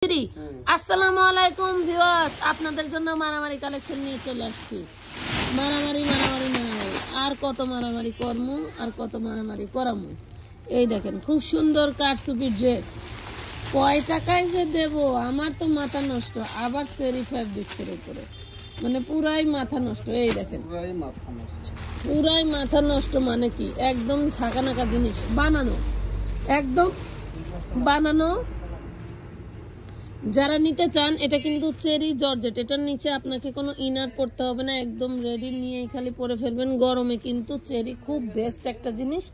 আসসালামু আলাইকুম ভিউয়ার্স, আপনাদের জন্য মারামারি কালেকশন নিয়ে চলে আসছি। মারামারি মারামারি মারামারি আর কত মারামারি করমু আর কত মারামারি করামু। এই দেখেন খুব সুন্দর কারচুপি ড্রেস, কয় টাকায় যে দেব আমার তো মাথা নষ্ট। আবার সেরি ফ্যাব্রিক্সের উপরে, মানে পুরাই মাথা নষ্ট। এই দেখেন পুরাই মাথা নষ্ট, মানে কি একদম ঝাঁকানাকা জিনিস, বানানো একদম বানানো। যারা নিতে চান, এটা কিন্তু চেরি জর্জেট, এটার নিচে আপনাকে কোনো ইনার পড়তে হবে না, একদম রেডি নিয়েই খালি পরে ফেলবেন। গরমে কিন্তু চেরি খুব বেস্ট একটা জিনিস।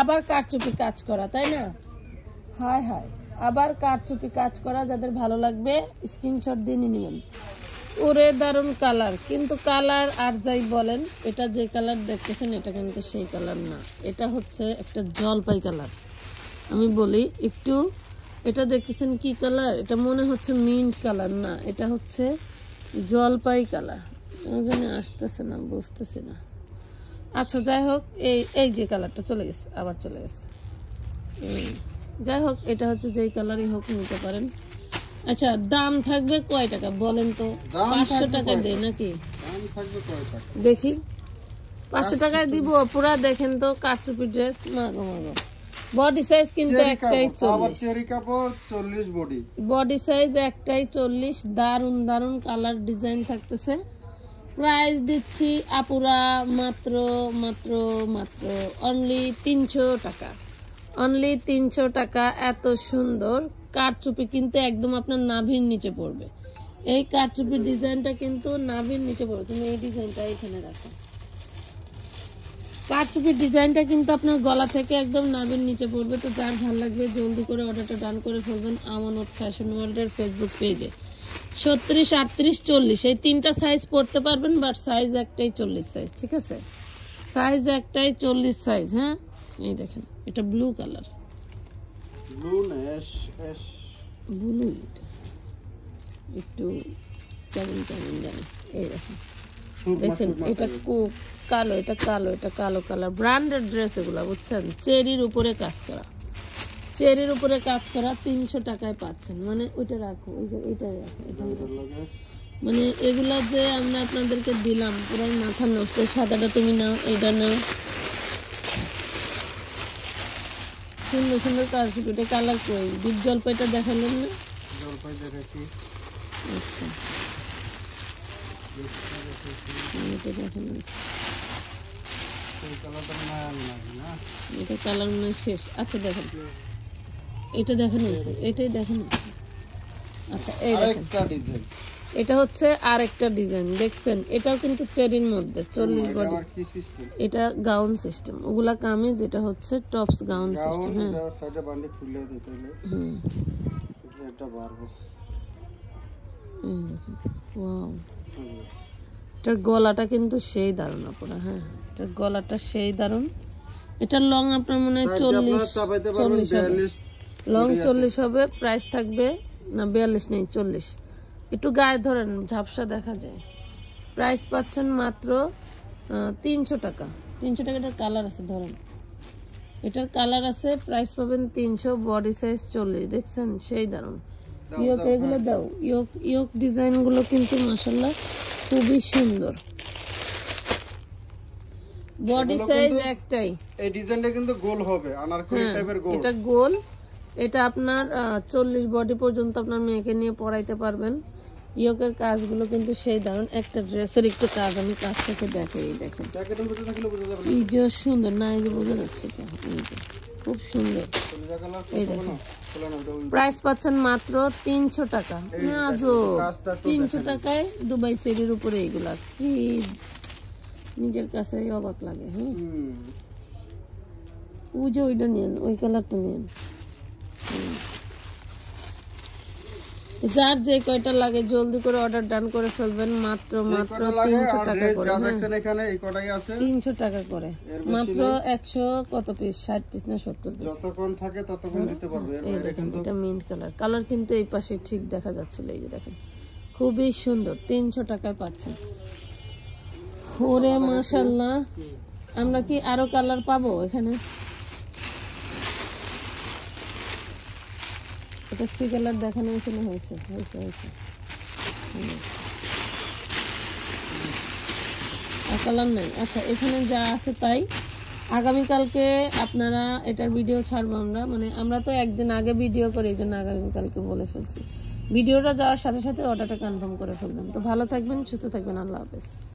আবার কারচুপি কাজ করা, তাই না? হায় হায়, আবার কারচুপি কাজ করা। যাদের ভালো লাগবে স্ক্রিনশট দিয়ে নিয়ে নেবেন। ওরে দারুণ কালার, কিন্তু কালার আর যাই বলেন, এটা যে কালার দেখতেছেন এটা কিন্তু সেই কালার না, এটা হচ্ছে একটা জলপাই কালার। আমি বলি একটু, এটা দেখতেছেন কি কালার? এটা মনে হচ্ছে মিন্ট কালার, না এটা হচ্ছে জলপাই কালার। ওখানে আসতেছে না, বুঝতেছি না। আচ্ছা যাই হোক, এই যে কালারটা চলে গেছে, আবার চলে গেছে। যাই হোক, এটা হচ্ছে যেই কালারই হোক নিতে পারেন। আচ্ছা, দাম থাকবে কয় টাকা বলেন তো? 500 টাকায় দেয় নাকি? দেখি 500 টাকায় দিব পুরা। দেখেন তো কারচুপি ড্রেস, মাগো মাগো। বডি সাইজ কিন্তু একটাই 40, বডি সাইজ একটাই 40। দারুন দারুন কালার ডিজাইন থাকতেছে। প্রাইস দিচ্ছি আপুরা মাত্র মাত্র মাত্র অনলি 300 টাকা, অনলি 300 টাকা। এত সুন্দর কারচুপি কিন্তু একদম আপনার নাভির নিচে পড়বে। এই কারচুপির ডিজাইনটা কিন্তু নাভির নিচে পড়বে। তুমি এই ডিজাইনটা এখানে রাখো। কারচুপির ডিজাইনটা কিন্তু আপনার গলা থেকে একদম নাভির নিচে পড়বে। তো যার ভালো লাগবে জলদি করে অর্ডারটা ডান করে ফেলবেন আমানত ফ্যাশন ওয়ার্ল্ডের ফেসবুক পেজে। 36, 38, 40 এই তিনটা সাইজ পড়তে পারবেন, বাট সাইজ একটাই 40 সাইজ, ঠিক আছে? সাইজ একটাই 40 সাইজ। হ্যাঁ, এই দেখেন এটা ব্লু কালার, ব্লু, এটা একটু কেমন কেমন জানি। এই দেখেন দেখছেন, এটা খুব কালো, এটা কালো, এটা কালো কালার। ব্র্যান্ডেড ড্রেস এগুলা, বুঝছেন? চেরির উপরে কাজ করা, চেরির উপরে কাজ করা। 300 টাকায় পাচ্ছেন। মানে ওইটা রাখো, ওই যে এটা রাখো, মানে এগুলা যে আমরা আপনাদেরকে দিলাম পুরো মাথা নষ্ট। সাদাটা তুমি নাও, এটা নাও, সুন্দর সুন্দর কাজ। এটা কালার কই? ডিপ জলপাইটা দেখালেন না? জলপাই দেখাচ্ছি। আচ্ছা, এটা দেখেন, এটা কালার মনে শেষ। আচ্ছা দেখেন, এটা দেখেন, এটাই দেখেন। আচ্ছা এই দেখেন, এটা হচ্ছে আরেকটা ডিজাইন, দেখছেন? এটাও কিন্তু চেরির মধ্যে 40 বডি। এটা গাউন সিস্টেম, ওগুলা কামিজ, এটা হচ্ছে টপস গাউন সিস্টেম। হ্যাঁ, ওয়াও, এটার গলাটা কিন্তু সেই দারুণ আপনারা। হ্যাঁ, এটার গলাটা সেই দারুণ। এটার লং আপনার মনে হয় 40 হবে, লং 40 হবে। প্রাইস থাকবে না 42 নেই, 40। একটু গায়ে ধরেন, ঝাপসা দেখা যায়। প্রাইস পাচ্ছেন মাত্র 300 টাকা। 300 টাকা। এটার কালার আছে, ধরেন এটার কালার আছে। প্রাইস পাবেন 300, বডি সাইজ 40। দেখছেন সেই দারুণ। ইয়োক এগুলো দাও, ইয়োক ইয়োক ডিজাইন গুলো কিন্তু মাশাআল্লাহ খুবই সুন্দর। বডি সাইজ একটাই। এই ডিজাইনটা কিন্তু গোল হবে, আনারকলি টাইপের গোল। এটা গোল, এটা আপনার 40 বডি পর্যন্ত আপনার মেয়েকে নিয়ে পরাইতে পারবেন। ইয়োকের কাজগুলো কিন্তু সেই দারুণ। একটা ড্রেসের একটু কাজ আমি কাছ থেকে দেখাই, এই দেখেন কি যে সুন্দর। না এই যে বোঝা যাচ্ছে তো, এই যে খুব সুন্দর। এই দেখেন প্রাইস পাচ্ছেন মাত্র 300 টাকা। আজও 300 টাকায় দুবাই চেরির উপরে এইগুলা, কি নিজের কাছে অবাক লাগে। হ্যাঁ, ওই যে ওইটা নিয়েন, ওই কালারটা নিয়েন। যার যে কয়টা লাগে জলদি করে অর্ডার ডান করে ফেলবেন। মাত্র মাত্র 300 টাকা করে। 300 টাকা করে মাত্র। 100 কত পিস? 60 পিস না 70 পিস? যতক্ষণ থাকে ততক্ষণ দিতে পারবে। এই দেখেন, এটা মিন্ট কালার। কালার কিন্তু এই পাশে ঠিক দেখা যাচ্ছিল, এই যে দেখেন খুবই সুন্দর। 300 টাকায় পাচ্ছেন। ওরে মাশাআল্লাহ, আমরা কি আরো কালার পাবো এখানে? এটা সি কালার দেখানো হয়েছিল, হয়েছে হয়েছে হয়েছে। আর কালার নাই। আচ্ছা, এখানে যা আছে তাই। আগামীকালকে আপনারা এটার ভিডিও ছাড়বো আমরা, মানে আমরা তো একদিন আগে ভিডিও করি, এই জন্য আগামীকালকে বলে ফেলছি। ভিডিওটা যাওয়ার সাথে সাথে অর্ডারটা কনফার্ম করে ফেলবেন। তো ভালো থাকবেন, সুস্থ থাকবেন, আল্লাহ হাফেজ।